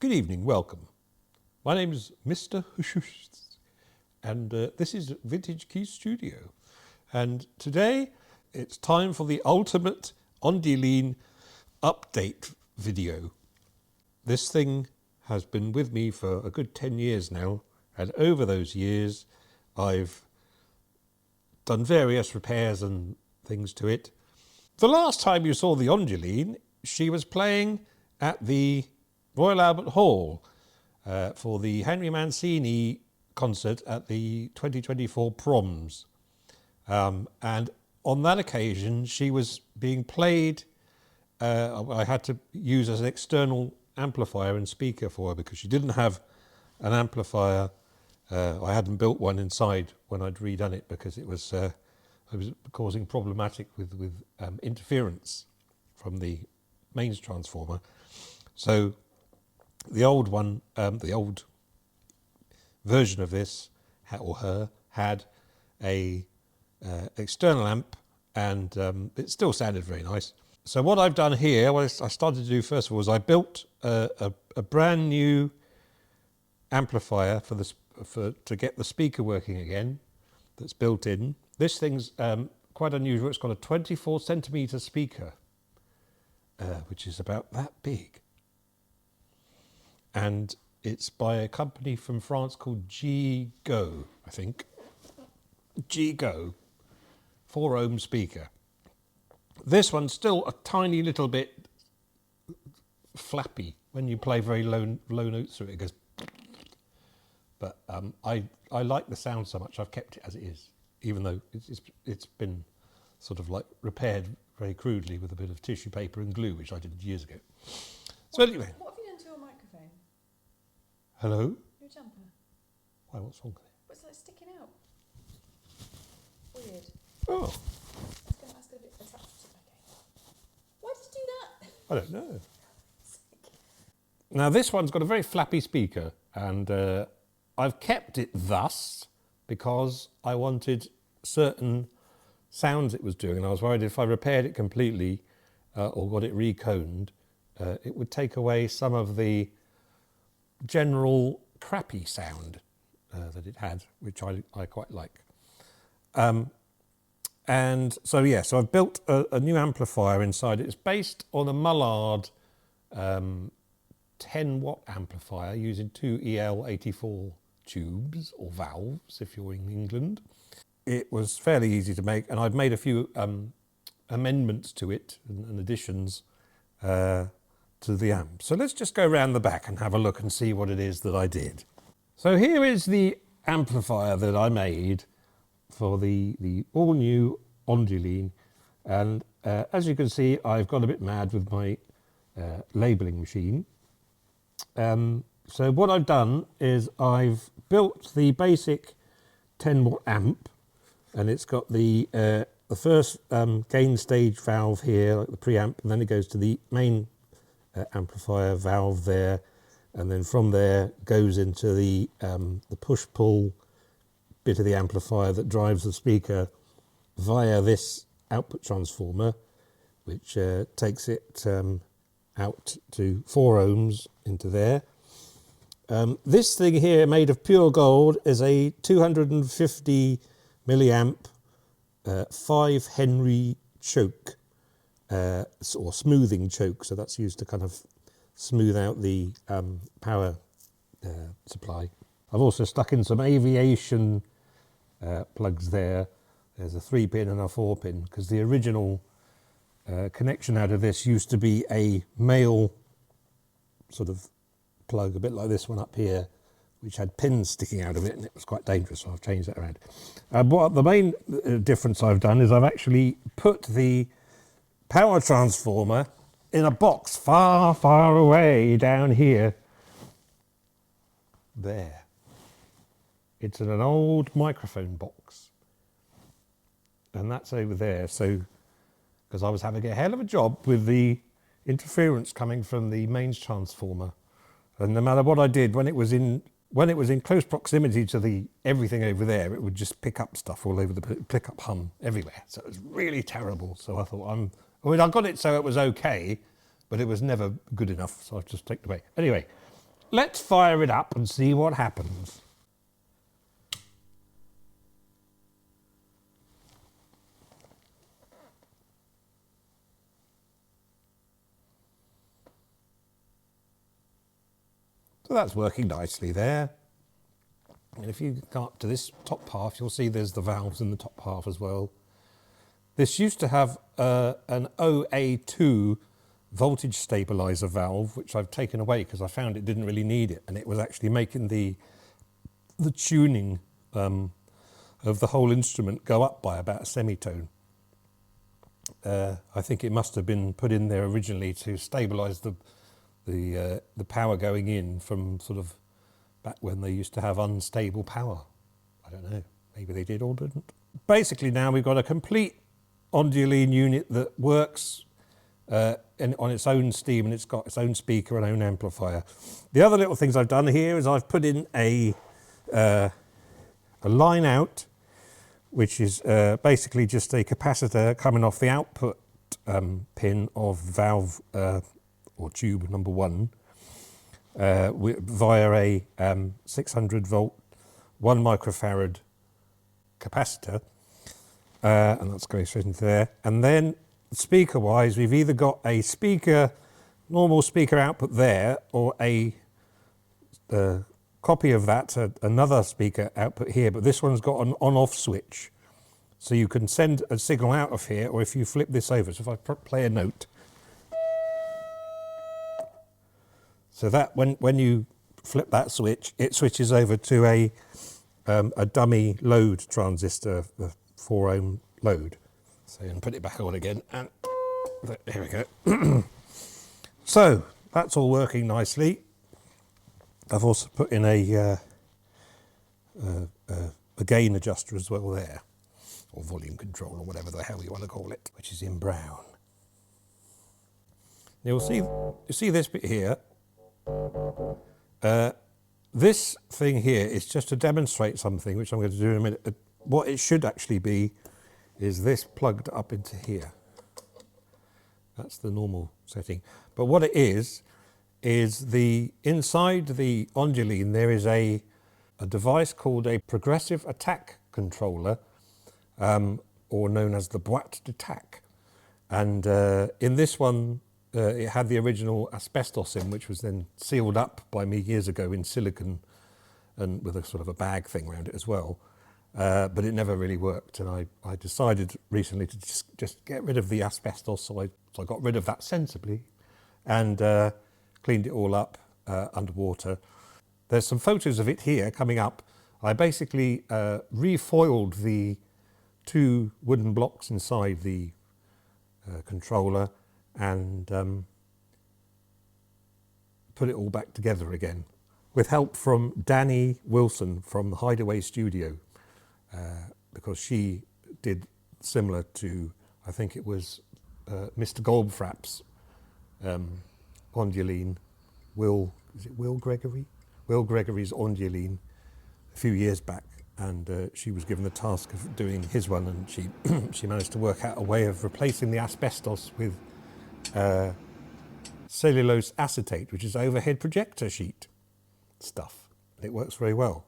Good evening, welcome. My name is Mr. Hushus, and this is Vintage Key Studio. And today it's time for the ultimate Ondioline update video. This thing has been with me for a good 10 years now, and over those years I've done various repairs and things to it. The last time you saw the Ondioline, she was playing at the Royal Albert Hall for the Henry Mancini concert at the 2024 Proms. And on that occasion, she was being played. I had to use as an external amplifier and speaker for her because she didn't have an amplifier. I hadn't built one inside when I'd redone it because it was causing problematic with interference from the mains transformer. So the old one, the old version of this, or her, had a external amp, and it still sounded very nice. So what I've done here, what I started to do first of all, is I built a brand new amplifier to get the speaker working again. That's built in. This thing's quite unusual. It's got a 24 centimetre speaker, which is about that big. And it's by a company from France called G-Go, I think. G-Go, 4 ohm speaker. This one's still a tiny little bit flappy. When you play very low notes through it, it goes. But I like the sound so much, I've kept it as it is, even though it's been sort of like repaired very crudely with a bit of tissue paper and glue, which I did years ago. So anyway. What have you done to your microphone? Hello? Your jumper. Why, what's wrong with it? It's like sticking out. Weird. Oh. That's going to be attached. Okay. Why did you do that? I don't know. Now this one's got a very flappy speaker, and I've kept it thus because I wanted certain sounds it was doing, and I was worried if I repaired it completely or got it reconed, it would take away some of the general crappy sound that it had, which I quite like. And so yeah, so I've built a new amplifier inside it. It's based on a Mullard 10 watt amplifier using 2 EL84 tubes or valves if you're in England. It was fairly easy to make, and I've made a few amendments to it and additions to the amp. So let's just go around the back and have a look and see what it is that I did. So here is the amplifier that I made for the all new Ondioline, and as you can see, I've got a bit mad with my labelling machine. So what I've done is I've built the basic 10 watt amp, and it's got the first gain stage valve here, like the preamp, and then it goes to the main amplifier valve there, and then from there goes into the push-pull bit of the amplifier that drives the speaker via this output transformer, which takes it out to 4 ohms into there. This thing here, made of pure gold, is a 250 milliamp 5 Henry choke, or smoothing choke, so that's used to kind of smooth out the power supply. I've also stuck in some aviation plugs there. There's a 3-pin and a 4-pin, because the original connection out of this used to be a male sort of plug, a bit like this one up here, which had pins sticking out of it, and it was quite dangerous, so I've changed that around. What the main difference I've done is I've actually put the power transformer in a box far, far away down here. There. It's in an old microphone box, and that's over there. So, because I was having a hell of a job with the interference coming from the mains transformer, and no matter what I did, when it was in close proximity to everything over there, it would just pick up stuff all over pick up hum everywhere. So it was really terrible. So I thought, I got it so it was okay, but it was never good enough, so I've just taken it away. Anyway, let's fire it up and see what happens. So that's working nicely there. And if you go up to this top half, you'll see there's the valves in the top half as well. This used to have an OA2 voltage stabilizer valve, which I've taken away because I found it didn't really need it, and it was actually making the tuning of the whole instrument go up by about a semitone. I think it must have been put in there originally to stabilize the power going in from sort of back when they used to have unstable power. I don't know, maybe they did or didn't. Basically now we've got a complete Ondioline unit that works on its own steam, and it's got its own speaker and own amplifier. The other little things I've done here is I've put in a line out, which is basically just a capacitor coming off the output pin of valve or tube number 1 via a 600 volt 1 microfarad capacitor, and that's going straight into there. And then speaker wise, we've either got a normal speaker output there, or a copy of that, another speaker output here, but this one's got an on-off switch. So you can send a signal out of here, or if you flip this over, so if I play a note, so that when you flip that switch, it switches over to a dummy load transistor, the 4 ohm load. So you can put it back on again, and here we go. So that's all working nicely. I've also put in a gain adjuster as well there, or volume control, or whatever the hell you want to call it, which is in brown. You'll see this bit here. This thing here is just to demonstrate something, which I'm going to do in a minute. What it should actually be is this plugged up into here. That's the normal setting. But what it is inside the Ondioline there is a device called a progressive attack controller, or known as the boîte d'attaque. And in this one, it had the original asbestos in, which was then sealed up by me years ago in silicon, and with a sort of a bag thing around it as well. But it never really worked, and I decided recently to just get rid of the asbestos, so I got rid of that sensibly, and cleaned it all up underwater. There's some photos of it here coming up. I basically refoiled the 2 wooden blocks inside the controller, and put it all back together again, with help from Danny Wilson from the Hideaway Studio, because she did similar to, I think it was Mr. Goldfrapp's Ondioline, Will Gregory? Will Gregory's Ondioline a few years back, and she was given the task of doing his one, and she managed to work out a way of replacing the asbestos with cellulose acetate, which is overhead projector sheet stuff. It works very well.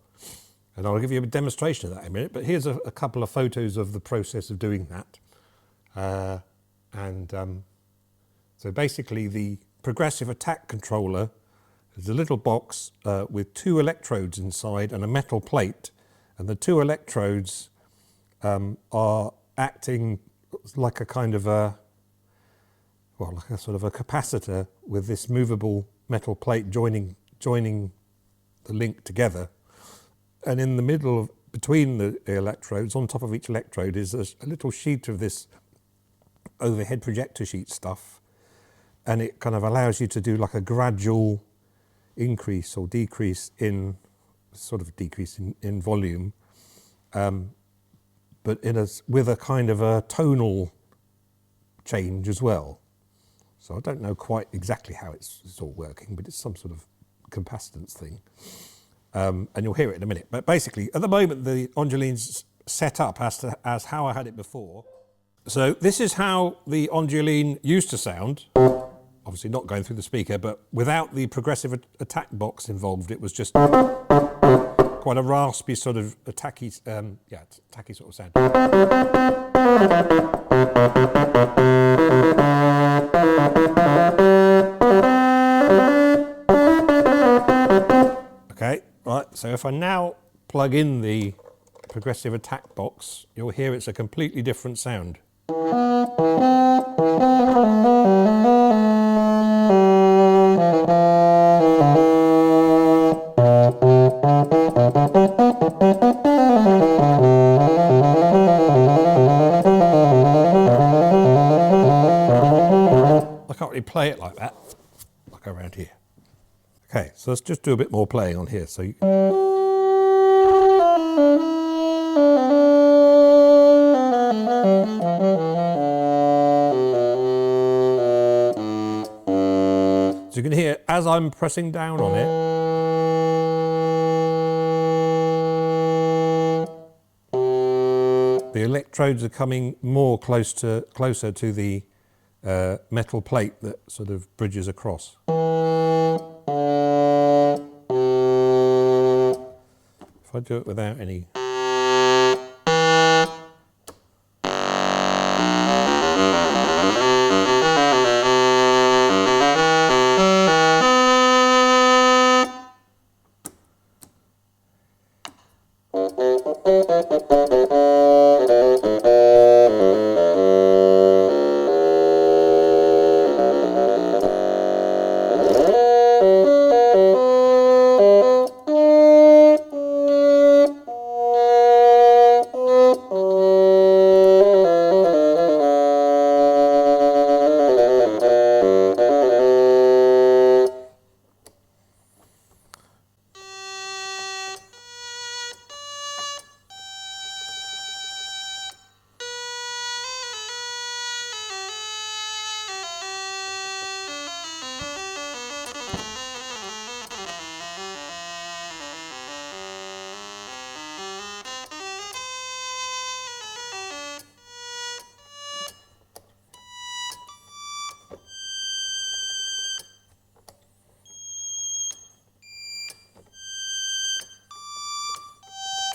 And I'll give you a demonstration of that in a minute, but here's a couple of photos of the process of doing that. So basically the progressive attack controller is a little box with 2 electrodes inside and a metal plate, and the 2 electrodes are acting like a kind of like a sort of a capacitor with this movable metal plate joining the link together. And in the middle, between the electrodes, on top of each electrode, is a little sheet of this overhead projector sheet stuff, and it kind of allows you to do like a gradual increase or decrease in volume, but with a kind of a tonal change as well. So I don't know quite exactly how it's all working, but it's some sort of capacitance thing. And you'll hear it in a minute. But basically, at the moment, the Ondioline's set up as how I had it before. So this is how the Ondioline used to sound. obviously not going through the speaker, but without the progressive attack box involved, it was just quite a raspy sort of attacky sort of sound. Okay, right, so if I now plug in the progressive attack box, you'll hear it's a completely different sound. I can't really play it like that, like around here. Okay, so let's just do a bit more playing on here. So so you can hear, as I'm pressing down on it, the electrodes are coming more closer to the metal plate that sort of bridges across. If I do it without any...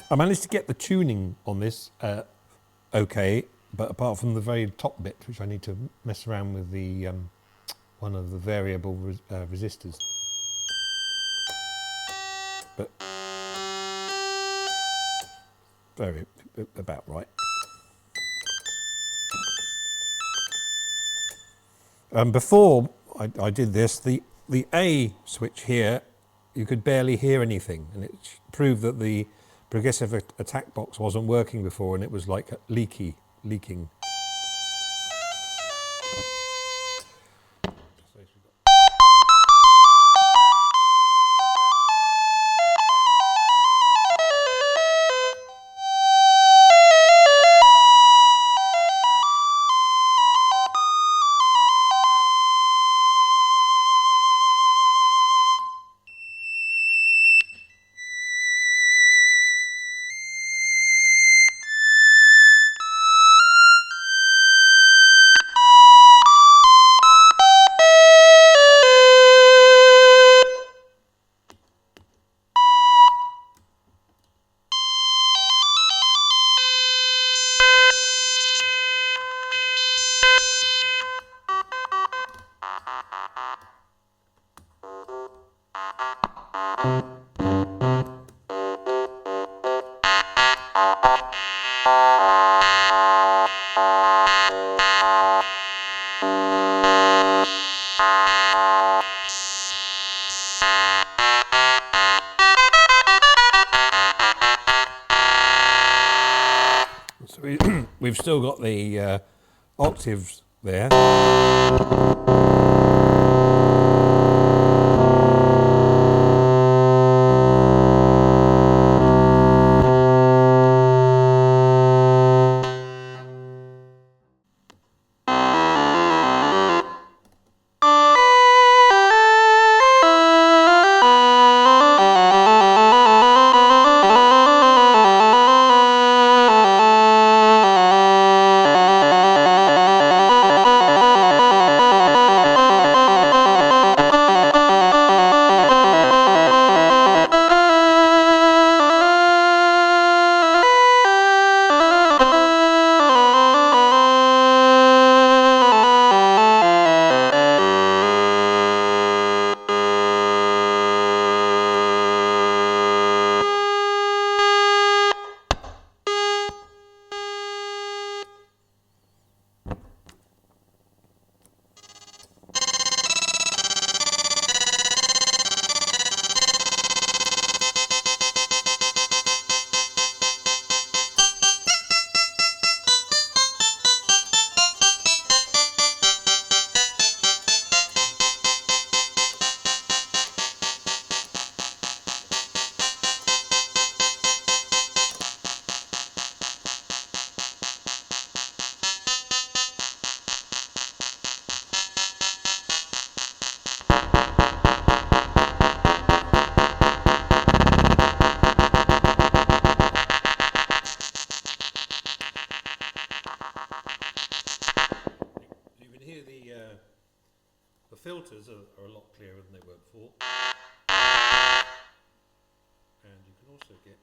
I managed to get the tuning on this okay, but apart from the very top bit, which I need to mess around with the one of the variable resistors. But very about right. Before I did this, the A switch here, you could barely hear anything, and it proved that the progressive attack box wasn't working before, and it was like leaking. So we've still got the octaves there. it.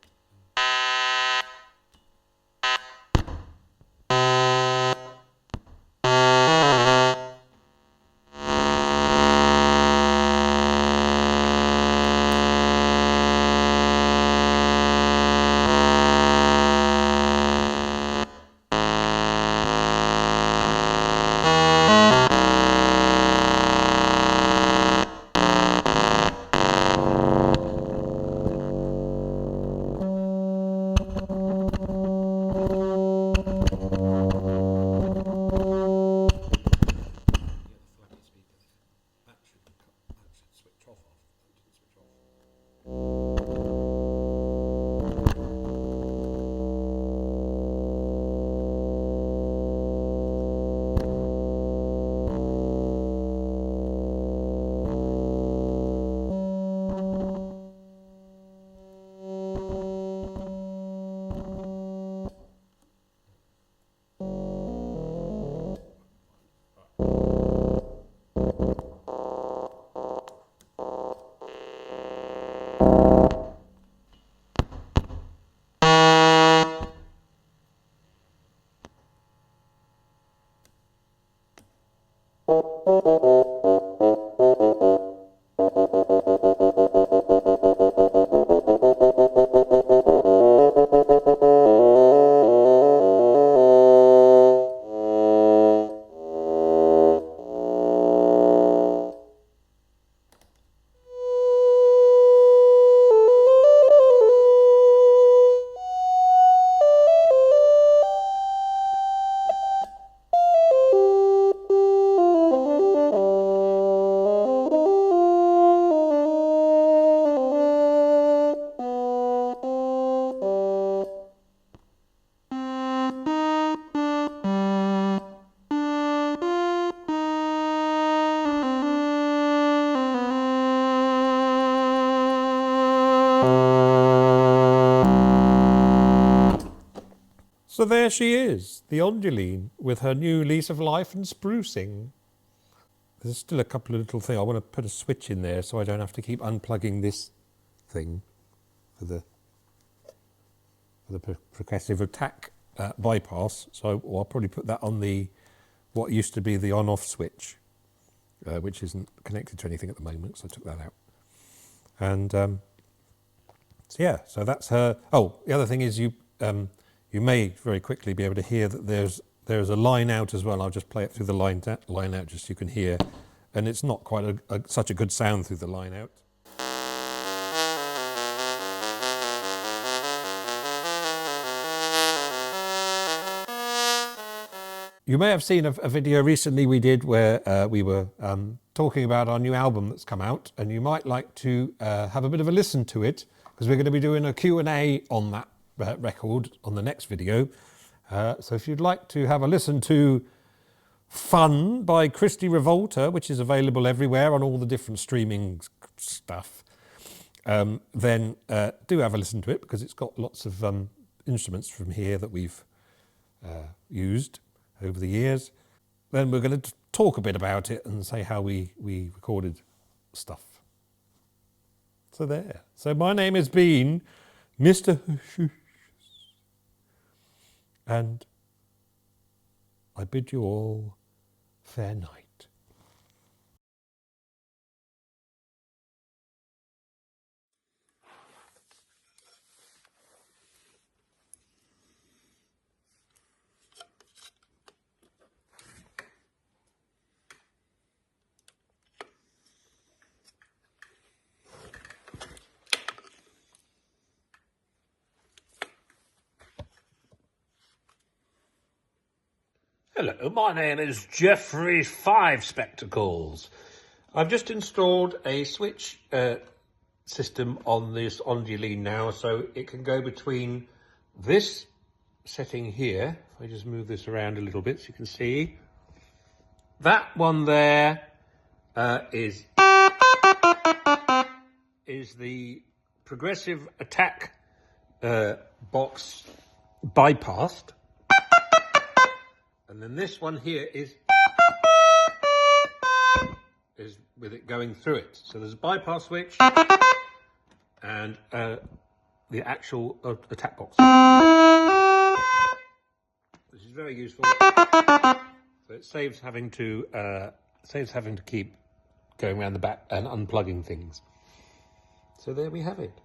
So there she is, the Ondioline, with her new lease of life and sprucing. There's still a couple of little things. I want to put a switch in there so I don't have to keep unplugging this thing for the progressive attack bypass. So I'll probably put that on the what used to be the on-off switch, which isn't connected to anything at the moment, so I took that out. And so yeah, so that's her. Oh, the other thing is you may very quickly be able to hear that there's a line out as well. I'll just play it through the line out just so you can hear. And it's not quite such a good sound through the line out. You may have seen a video recently we did where we were talking about our new album that's come out, and you might like to have a bit of a listen to it, because we're going to be doing a Q&A on that record on the next video. So if you'd like to have a listen to Fun by Christie Revolta, which is available everywhere on all the different streaming stuff, then do have a listen to it, because it's got lots of instruments from here that we've used over the years. Then we're going to talk a bit about it and say how we recorded stuff. So there. So my name has been Mr. And I bid you all fair night. Hello, my name is Jeffrey Five Spectacles. I've just installed a switch system on this Ondioline now, so it can go between this setting here. If I just move this around a little bit so you can see. That one there is the progressive attack box bypassed. And then this one here is with it going through it. So there's a bypass switch and the actual attack box, which is very useful. So it saves having to keep going around the back and unplugging things. So there we have it.